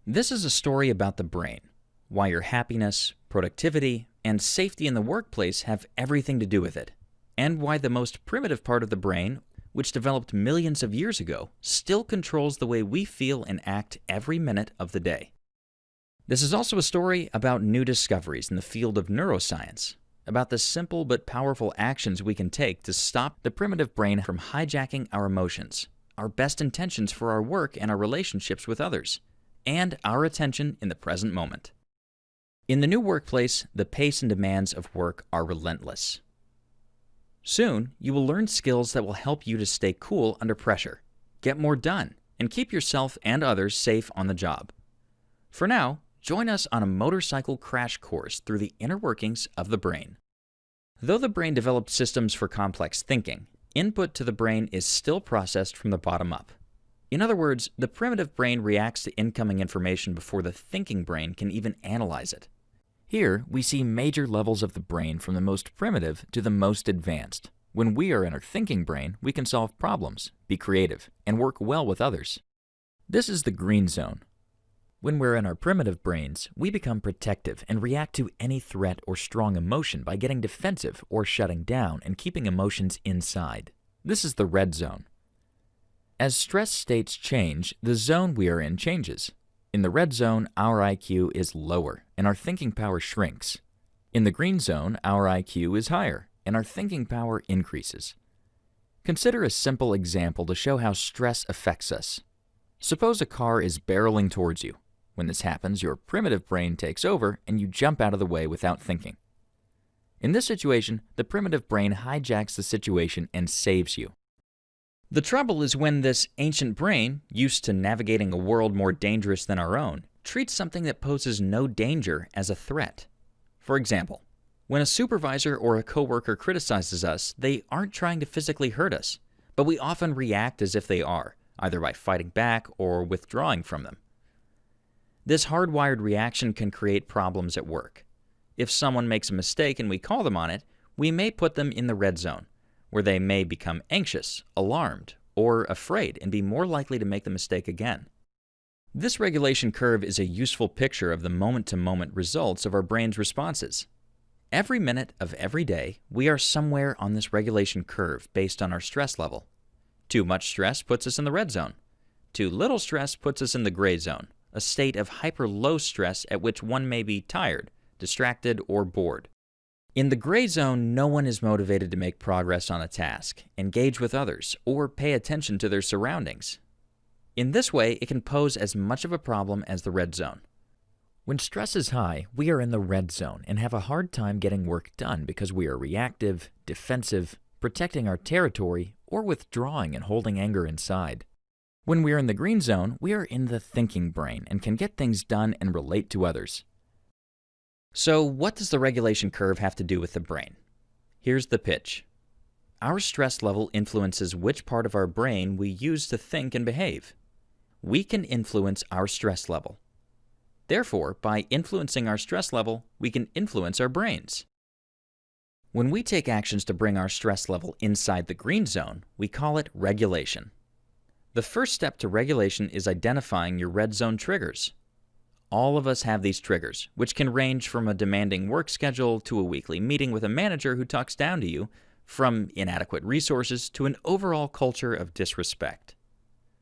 This is a story about the brain, why your happiness, productivity, and safety in the workplace have everything to do with it, and why the most primitive part of the brain, which developed millions of years ago, still controls the way we feel and act every minute of the day. This is also a story about new discoveries in the field of neuroscience, about the simple but powerful actions we can take to stop the primitive brain from hijacking our emotions, our best intentions for our work and our relationships with others, and our attention in the present moment. In the new workplace, the pace and demands of work are relentless. Soon, you will learn skills that will help you to stay cool under pressure, get more done, and keep yourself and others safe on the job. For now, join us on a motorcycle crash course through the inner workings of the brain. Though the brain developed systems for complex thinking, input to the brain is still processed from the bottom up. In other words, the primitive brain reacts to incoming information before the thinking brain can even analyze it. Here, we see major levels of the brain from the most primitive to the most advanced. When we are in our thinking brain, we can solve problems, be creative, and work well with others. This is the green zone. When we're in our primitive brains, we become protective and react to any threat or strong emotion by getting defensive or shutting down and keeping emotions inside. This is the red zone. As stress states change, the zone we are in changes. In the red zone, our IQ is lower and our thinking power shrinks. In the green zone, our IQ is higher and our thinking power increases. Consider a simple example to show how stress affects us. Suppose a car is barreling towards you. When this happens, your primitive brain takes over and you jump out of the way without thinking. In this situation, the primitive brain hijacks the situation and saves you. The trouble is when this ancient brain, used to navigating a world more dangerous than our own, treats something that poses no danger as a threat. For example, when a supervisor or a coworker criticizes us, they aren't trying to physically hurt us, but we often react as if they are, either by fighting back or withdrawing from them. This hardwired reaction can create problems at work. If someone makes a mistake and we call them on it, we may put them in the red zone, where they may become anxious, alarmed, or afraid and be more likely to make the mistake again. This regulation curve is a useful picture of the moment-to-moment results of our brain's responses. Every minute of every day, we are somewhere on this regulation curve based on our stress level. Too much stress puts us in the red zone. Too little stress puts us in the gray zone, a state of hyper-low stress at which one may be tired, distracted, or bored. In the gray zone, no one is motivated to make progress on a task, engage with others, or pay attention to their surroundings. In this way, it can pose as much of a problem as the red zone. When stress is high, we are in the red zone and have a hard time getting work done because we are reactive, defensive, protecting our territory, or withdrawing and holding anger inside. When we are in the green zone, we are in the thinking brain and can get things done and relate to others. So, what does the regulation curve have to do with the brain? Here's the pitch. Our stress level influences which part of our brain we use to think and behave. We can influence our stress level. Therefore, by influencing our stress level, we can influence our brains. When we take actions to bring our stress level inside the green zone, we call it regulation. The first step to regulation is identifying your red zone triggers. All of us have these triggers, which can range from a demanding work schedule to a weekly meeting with a manager who talks down to you, from inadequate resources to an overall culture of disrespect.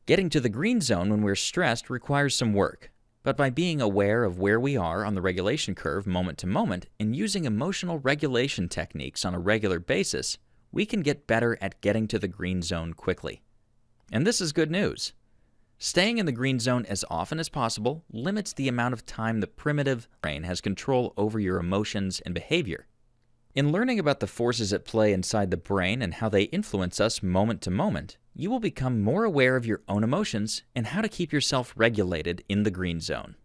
Getting to the green zone when we're stressed requires some work, but by being aware of where we are on the regulation curve moment to moment and using emotional regulation techniques on a regular basis, we can get better at getting to the green zone quickly. And this is good news. Staying in the green zone as often as possible limits the amount of time the primitive brain has control over your emotions and behavior. In learning about the forces at play inside the brain and how they influence us moment to moment, you will become more aware of your own emotions and how to keep yourself regulated in the green zone.